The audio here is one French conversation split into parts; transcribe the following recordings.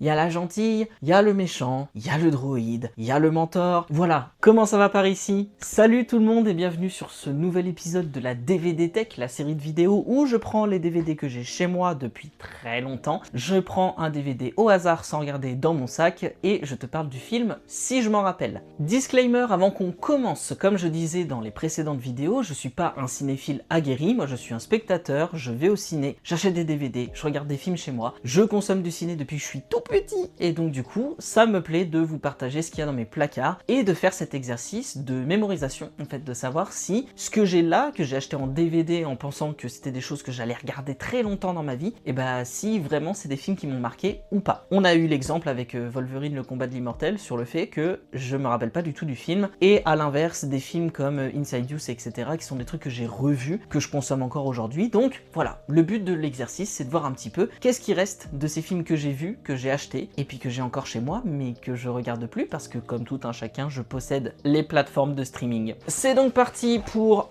il y a la gentille, il y a le méchant, il y a le droïde, il y a le mentor. Voilà, comment ça va par ici? Salut tout le monde et bienvenue sur ce nouvel épisode de la DVD Tech, la série de vidéos où je prends les DVD que j'ai chez moi depuis très longtemps. Je prends un DVD au hasard sans regarder dans mon sac et je te parle du film si je m'en rappelle. Disclaimer avant qu'on commence, comme je disais dans les précédentes vidéos, je suis pas un cinéphile aguerri, moi je suis un spectateur, je vais au ciné, j'achète des DVD, je regarde des films chez moi, je consomme du ciné depuis que je suis tout petit et donc du coup ça me plaît de vous partager ce qu'il y a dans mes placards et de faire cet exercice de mémorisation en fait, de savoir si ce que j'ai là, que j'ai acheté en DVD en pensant que c'était des choses que j'allais regarder très longtemps dans ma vie, et bah si vraiment c'est des films qui m'ont marqué ou pas. On a eu l'exemple avec Wolverine le combat de l'immortel sur le fait que je me rappelle pas du tout du film, et à l'inverse des films comme Inside Use etc qui sont des trucs que j'ai revus, que je consomme encore aujourd'hui. Donc voilà, le but de l'exercice c'est de voir un petit peu qu'est-ce qui reste de ces films que j'ai vus, que j'ai achetés et puis que j'ai encore chez moi mais que je regarde plus parce que comme tout un chacun je possède les plateformes de streaming. C'est donc parti pour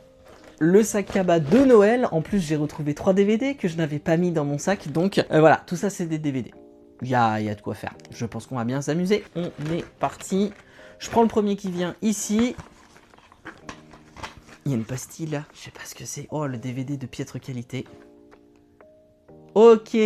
le sac cabas de Noël. En plus j'ai retrouvé 3 DVD que je n'avais pas mis dans mon sac, donc voilà, tout ça c'est des DVD. Il y a de quoi faire, je pense qu'on va bien s'amuser. On est parti, je prends le premier qui vient ici. Il y a une pastille là, je sais pas ce que c'est. Oh, le DVD de piètre qualité. Ok.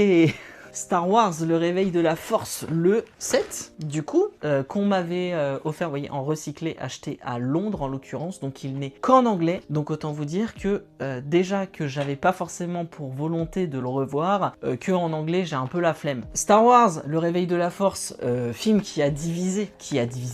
Star Wars, le réveil de la force, le 7, du coup, qu'on m'avait offert, vous voyez, en recyclé, acheté à Londres en l'occurrence, donc il n'est qu'en anglais, donc autant vous dire que déjà que j'avais pas forcément pour volonté de le revoir, que en anglais j'ai un peu la flemme. Star Wars, le réveil de la force, film qui a divisé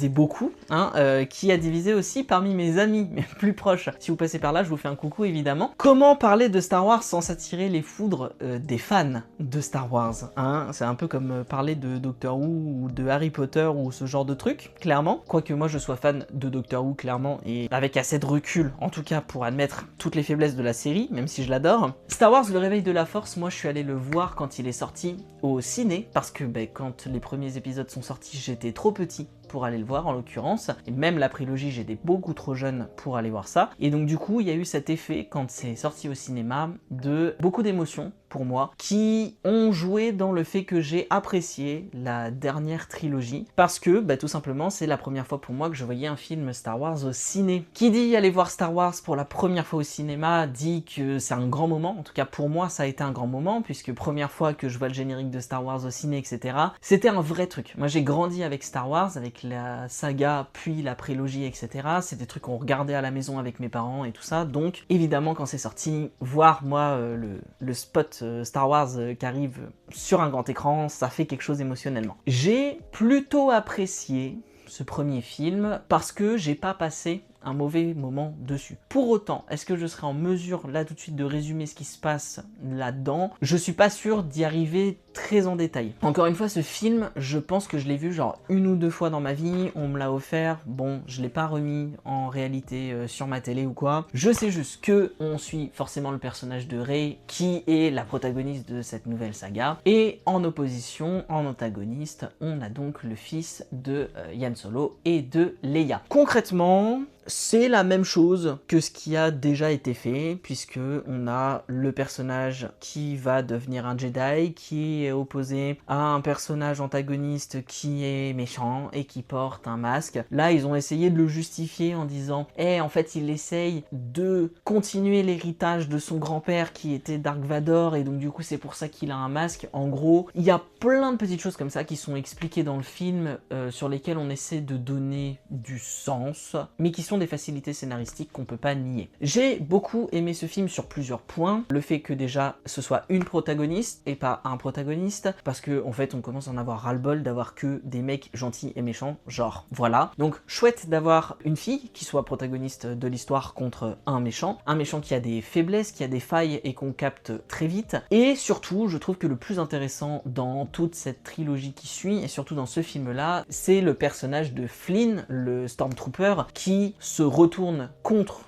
beaucoup, hein, qui a divisé aussi parmi mes amis, mes plus proches. Si vous passez par là, je vous fais un coucou évidemment. Comment parler de Star Wars sans s'attirer les foudres des fans de Star Wars? Hein, c'est un peu comme parler de Doctor Who ou de Harry Potter ou ce genre de truc, clairement. Quoique moi je sois fan de Doctor Who, clairement, et avec assez de recul, en tout cas pour admettre toutes les faiblesses de la série, même si je l'adore. Star Wars, le réveil de la force, moi je suis allé le voir quand il est sorti au ciné, parce que quand les premiers épisodes sont sortis, j'étais trop petit pour aller le voir en l'occurrence, et même la prélogie j'étais beaucoup trop jeune pour aller voir ça, et donc du coup il y a eu cet effet quand c'est sorti au cinéma de beaucoup d'émotions pour moi, qui ont joué dans le fait que j'ai apprécié la dernière trilogie, parce que tout simplement c'est la première fois pour moi que je voyais un film Star Wars au ciné. Qui dit aller voir Star Wars pour la première fois au cinéma dit que c'est un grand moment, en tout cas pour moi ça a été un grand moment, puisque première fois que je vois le générique de Star Wars au ciné etc, c'était un vrai truc. Moi j'ai grandi avec Star Wars, avec la saga puis la prélogie etc, c'est des trucs qu'on regardait à la maison avec mes parents et tout ça, donc évidemment quand c'est sorti, voir moi le spot Star Wars qui arrive sur un grand écran, ça fait quelque chose émotionnellement. J'ai plutôt apprécié ce premier film parce que j'ai pas passé un mauvais moment dessus. Pour autant, est-ce que je serai en mesure là tout de suite de résumer ce qui se passe là-dedans? Je suis pas sûr d'y arriver très en détail. Encore une fois, ce film, je pense que je l'ai vu genre 1 ou 2 fois dans ma vie, on me l'a offert, bon, je l'ai pas remis en réalité sur ma télé ou quoi. Je sais juste que on suit forcément le personnage de Rey, qui est la protagoniste de cette nouvelle saga, et en opposition, en antagoniste, on a donc le fils de Han Solo et de Leia. Concrètement, c'est la même chose que ce qui a déjà été fait, puisque on a le personnage qui va devenir un Jedi, qui est opposé à un personnage antagoniste qui est méchant et qui porte un masque. Là, ils ont essayé de le justifier en disant « en fait, il essaye de continuer l'héritage de son grand-père qui était Dark Vador, et donc du coup, c'est pour ça qu'il a un masque. » En gros, il y a plein de petites choses comme ça qui sont expliquées dans le film, sur lesquelles on essaie de donner du sens, mais qui sont des facilités scénaristiques qu'on peut pas nier. J'ai beaucoup aimé ce film sur plusieurs points. Le fait que déjà ce soit une protagoniste et pas un protagoniste, parce que en fait on commence à en avoir ras-le-bol d'avoir que des mecs gentils et méchants, genre voilà. Donc chouette d'avoir une fille qui soit protagoniste de l'histoire contre un méchant qui a des faiblesses, qui a des failles et qu'on capte très vite. Et surtout, je trouve que le plus intéressant dans toute cette trilogie qui suit, et surtout dans ce film-là, c'est le personnage de Flynn, le Stormtrooper, qui se retourne contre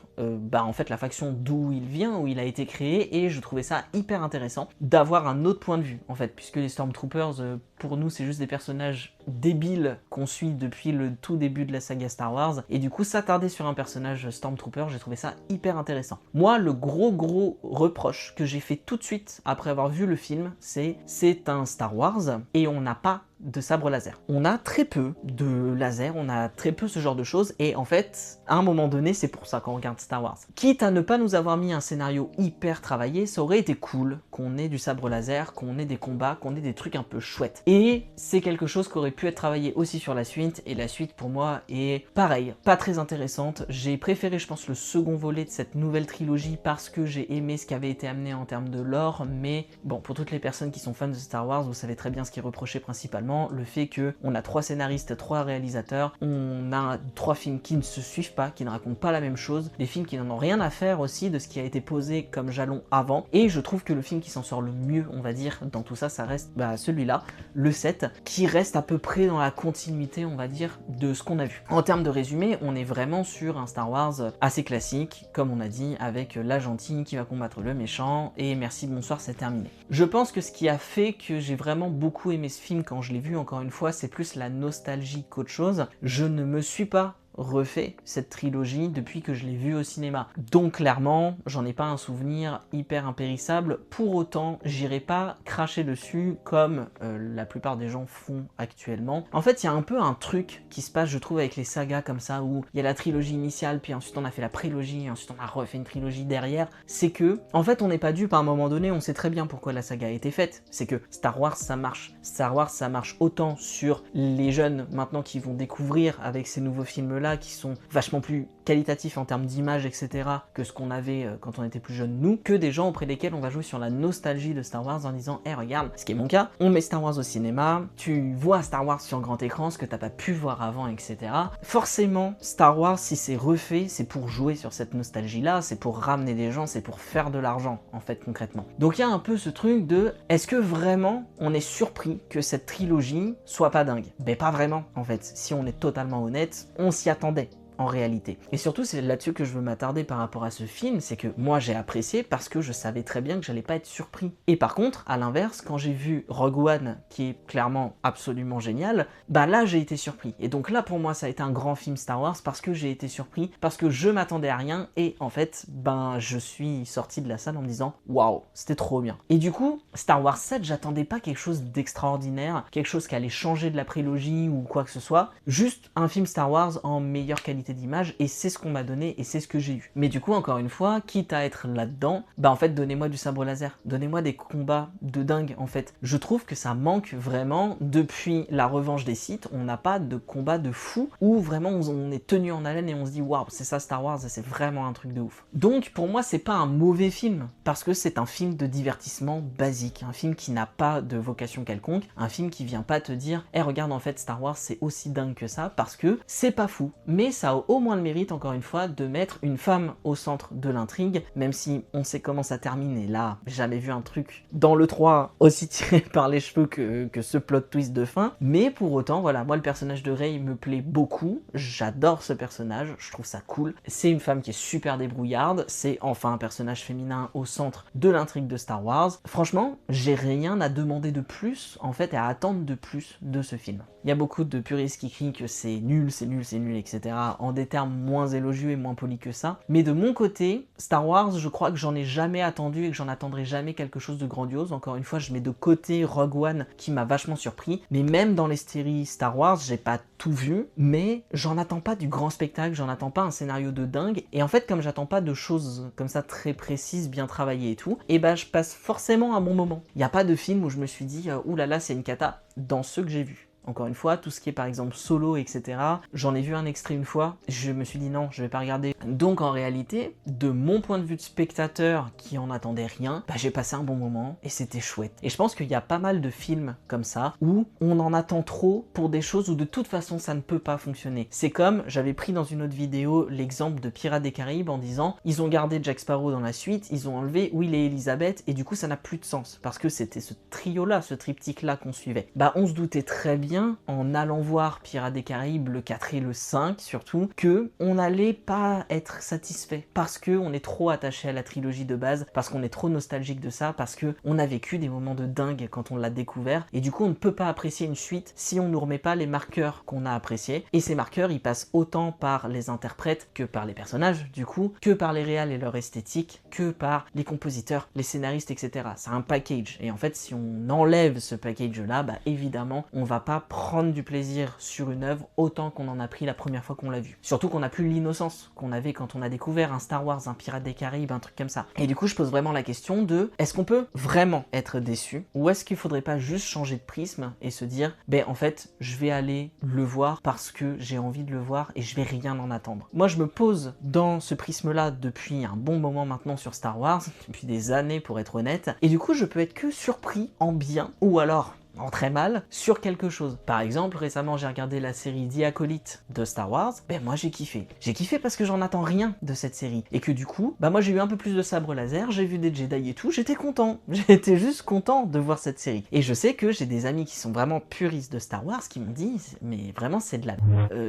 en fait la faction d'où il vient, où il a été créé, et je trouvais ça hyper intéressant d'avoir un autre point de vue en fait, puisque les Stormtroopers pour nous c'est juste des personnages débiles qu'on suit depuis le tout début de la saga Star Wars, et du coup s'attarder sur un personnage Stormtrooper, j'ai trouvé ça hyper intéressant. Moi le gros reproche que j'ai fait tout de suite après avoir vu le film, c'est un Star Wars et on n'a pas de sabre laser. On a très peu de laser, on a très peu ce genre de choses, et en fait, à un moment donné, c'est pour ça qu'on regarde Star Wars. Quitte à ne pas nous avoir mis un scénario hyper travaillé, ça aurait été cool qu'on ait du sabre laser, qu'on ait des combats, qu'on ait des trucs un peu chouettes. Et c'est quelque chose qui aurait pu être travaillé aussi sur la suite, et la suite pour moi est pareil, pas très intéressante. J'ai préféré, je pense, le second volet de cette nouvelle trilogie parce que j'ai aimé ce qui avait été amené en termes de lore, mais bon, pour toutes les personnes qui sont fans de Star Wars, vous savez très bien ce qui est reproché principalement, le fait que on a 3 scénaristes, 3 réalisateurs, on a 3 films qui ne se suivent pas, qui ne racontent pas la même chose, des films qui n'en ont rien à faire aussi de ce qui a été posé comme jalon avant, et je trouve que le film qui s'en sort le mieux, on va dire, dans tout ça, ça reste celui-là, le 7, qui reste à peu près dans la continuité, on va dire, de ce qu'on a vu. En termes de résumé, on est vraiment sur un Star Wars assez classique, comme on a dit, avec la gentille qui va combattre le méchant, et merci, bonsoir, c'est terminé. Je pense que ce qui a fait que j'ai vraiment beaucoup aimé ce film quand je l'ai vu, encore une fois, c'est plus la nostalgie qu'autre chose. Je ne me suis pas refait cette trilogie depuis que je l'ai vue au cinéma. Donc clairement, j'en ai pas un souvenir hyper impérissable. Pour autant, j'irai pas cracher dessus comme la plupart des gens font actuellement. En fait, il y a un peu un truc qui se passe, je trouve, avec les sagas comme ça, où il y a la trilogie initiale, puis ensuite on a fait la prélogie, et ensuite on a refait une trilogie derrière. C'est que, en fait, on n'est pas dupe à un moment donné, on sait très bien pourquoi la saga a été faite. C'est que Star Wars, ça marche. Star Wars, ça marche autant sur les jeunes maintenant qui vont découvrir avec ces nouveaux films-là, qui sont vachement plus qualitatifs en termes d'image, etc., que ce qu'on avait quand on était plus jeunes nous, que des gens auprès desquels on va jouer sur la nostalgie de Star Wars en disant hey, regarde, ce qui est mon cas, on met Star Wars au cinéma, tu vois Star Wars sur grand écran, ce que t'as pas pu voir avant, etc. Forcément, Star Wars, si c'est refait, c'est pour jouer sur cette nostalgie-là, c'est pour ramener des gens, c'est pour faire de l'argent, en fait, concrètement. Donc il y a un peu ce truc de, est-ce que vraiment on est surpris que cette trilogie soit pas dingue? Ben pas vraiment, en fait. Si on est totalement honnête, on s'y attendait. En réalité. Et surtout, c'est là-dessus que je veux m'attarder par rapport à ce film, c'est que moi j'ai apprécié parce que je savais très bien que j'allais pas être surpris. Et par contre, à l'inverse, quand j'ai vu Rogue One, qui est clairement absolument génial, bah là j'ai été surpris. Et donc là pour moi ça a été un grand film Star Wars parce que j'ai été surpris, parce que je m'attendais à rien et en fait, ben je suis sorti de la salle en me disant waouh, c'était trop bien. Et du coup, Star Wars 7, j'attendais pas quelque chose d'extraordinaire, quelque chose qui allait changer de la prélogie ou quoi que ce soit, juste un film Star Wars en meilleure qualité d'image, et c'est ce qu'on m'a donné et c'est ce que j'ai eu. Mais du coup, encore une fois, quitte à être là-dedans, bah en fait, donnez-moi du sabre laser, donnez-moi des combats de dingue en fait. Je trouve que ça manque vraiment. Depuis la revanche des Sith, on n'a pas de combat de fou où vraiment on est tenu en haleine et on se dit waouh, c'est ça Star Wars, c'est vraiment un truc de ouf. Donc pour moi, c'est pas un mauvais film parce que c'est un film de divertissement basique, un film qui n'a pas de vocation quelconque, un film qui vient pas te dire hey, regarde, en fait Star Wars c'est aussi dingue que ça, parce que c'est pas fou, mais ça a au moins le mérite, encore une fois, de mettre une femme au centre de l'intrigue, même si on sait comment ça termine, et là, j'ai jamais vu un truc dans le 3 aussi tiré par les cheveux que ce plot twist de fin, mais pour autant, voilà, moi le personnage de Rey me plaît beaucoup, j'adore ce personnage, je trouve ça cool, c'est une femme qui est super débrouillarde, c'est enfin un personnage féminin au centre de l'intrigue de Star Wars. Franchement, j'ai rien à demander de plus, en fait, et à attendre de plus de ce film. Il y a beaucoup de puristes qui crient que c'est nul, c'est nul, c'est nul, etc. en des termes moins élogieux et moins polis que ça. Mais de mon côté, Star Wars, je crois que j'en ai jamais attendu et que j'en attendrai jamais quelque chose de grandiose. Encore une fois, je mets de côté Rogue One qui m'a vachement surpris. Mais même dans les séries Star Wars, j'ai pas tout vu, mais j'en attends pas du grand spectacle, j'en attends pas un scénario de dingue. Et en fait, comme j'attends pas de choses comme ça très précises, bien travaillées et tout, et bah je passe forcément un bon moment. Il n'y a pas de film où je me suis dit oulala, c'est une cata dans ceux que j'ai vus. Encore une fois, tout ce qui est par exemple Solo, etc. J'en ai vu un extrait une fois, je me suis dit non, je vais pas regarder. Donc en réalité, de mon point de vue de spectateur qui en attendait rien, bah, j'ai passé un bon moment et c'était chouette. Et je pense qu'il y a pas mal de films comme ça où on en attend trop pour des choses où de toute façon ça ne peut pas fonctionner. C'est comme, j'avais pris dans une autre vidéo l'exemple de Pirates des Caraïbes en disant ils ont gardé Jack Sparrow dans la suite, ils ont enlevé Will et Elizabeth et du coup ça n'a plus de sens parce que c'était ce trio-là, ce triptyque-là qu'on suivait. Bah on se doutait très bien bien, en allant voir Pirates des Caraïbes le 4 et le 5 surtout, que on n'allait pas être satisfait parce que on est trop attaché à la trilogie de base, parce qu'on est trop nostalgique de ça, parce que on a vécu des moments de dingue quand on l'a découvert, et du coup on ne peut pas apprécier une suite si on nous remet pas les marqueurs qu'on a appréciés, et ces marqueurs ils passent autant par les interprètes que par les personnages du coup, que par les réals et leur esthétique, que par les compositeurs, les scénaristes, etc. C'est un package, et en fait si on enlève ce package là, bah évidemment on va pas prendre du plaisir sur une œuvre autant qu'on en a pris la première fois qu'on l'a vu. Surtout qu'on n'a plus l'innocence qu'on avait quand on a découvert un Star Wars, un Pirates des Caraïbes, un truc comme ça. Et du coup je pose vraiment la question de, est-ce qu'on peut vraiment être déçu, ou est-ce qu'il faudrait pas juste changer de prisme et se dire, ben en fait je vais aller le voir parce que j'ai envie de le voir et je vais rien en attendre. Moi je me pose dans ce prisme là depuis un bon moment maintenant sur Star Wars, depuis des années pour être honnête, et du coup je peux être que surpris en bien, ou alors en très mal, sur quelque chose. Par exemple, récemment j'ai regardé la série The Acolyte de Star Wars, ben moi j'ai kiffé. J'ai kiffé parce que j'en attends rien de cette série, et que du coup, bah moi j'ai eu un peu plus de sabre laser, j'ai vu des Jedi et tout, j'étais content. J'étais juste content de voir cette série. Et je sais que j'ai des amis qui sont vraiment puristes de Star Wars qui m'ont dit, mais vraiment c'est de la...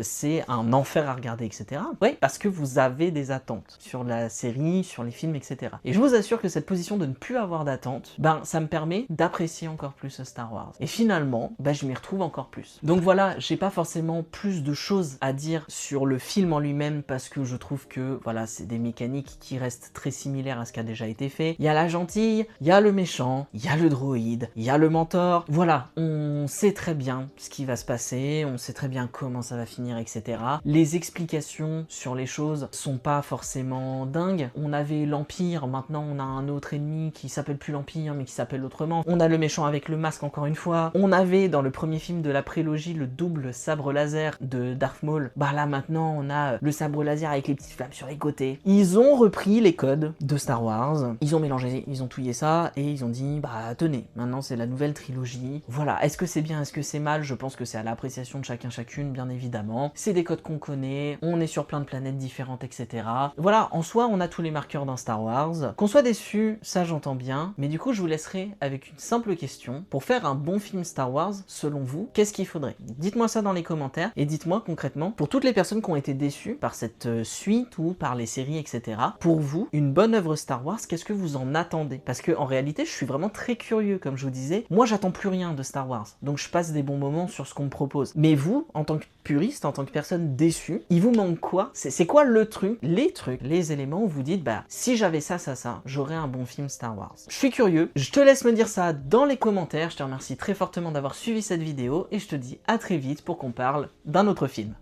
c'est un enfer à regarder, etc. Ouais, parce que vous avez des attentes sur la série, sur les films, etc. Et je vous assure que cette position de ne plus avoir d'attente, ben ça me permet d'apprécier encore plus Star Wars. Et finalement, bah, je m'y retrouve encore plus. Donc voilà, j'ai pas forcément plus de choses à dire sur le film en lui-même parce que je trouve que voilà, c'est des mécaniques qui restent très similaires à ce qui a déjà été fait. Il y a la gentille, il y a le méchant, il y a le droïde, il y a le mentor. Voilà, on sait très bien ce qui va se passer, on sait très bien comment ça va finir, etc. Les explications sur les choses sont pas forcément dingues. On avait l'Empire, maintenant on a un autre ennemi qui s'appelle plus l'Empire mais qui s'appelle autrement. On a le méchant avec le masque encore une fois. On avait dans le premier film de la prélogie le double sabre laser de Darth Maul. Bah là maintenant on a le sabre laser avec les petites flammes sur les côtés. Ils ont repris les codes de Star Wars, ils ont mélangé, ils ont touillé ça et ils ont dit bah tenez, maintenant c'est la nouvelle trilogie. Voilà, est-ce que c'est bien, est-ce que c'est mal? Je pense que c'est à l'appréciation de chacun chacune bien évidemment. C'est des codes qu'on connaît, on est sur plein de planètes différentes, etc. Voilà, en soi on a tous les marqueurs dans Star Wars. Qu'on soit déçu, ça j'entends bien, mais du coup je vous laisserai avec une simple question. Pour faire un bon film Star Wars, selon vous, qu'est-ce qu'il faudrait? Dites-moi ça dans les commentaires et dites-moi concrètement, pour toutes les personnes qui ont été déçues par cette suite ou par les séries, etc. Pour vous, une bonne œuvre Star Wars, qu'est-ce que vous en attendez? Parce que en réalité, je suis vraiment très curieux, comme je vous disais. Moi, j'attends plus rien de Star Wars, donc je passe des bons moments sur ce qu'on me propose. Mais vous, en tant que puriste, en tant que personne déçue, il vous manque quoi? C'est quoi le truc, les éléments où vous dites, bah, si j'avais ça, j'aurais un bon film Star Wars. Je suis curieux, je te laisse me dire ça dans les commentaires, je te remercie très fortement d'avoir suivi cette vidéo et je te dis à très vite pour qu'on parle d'un autre film.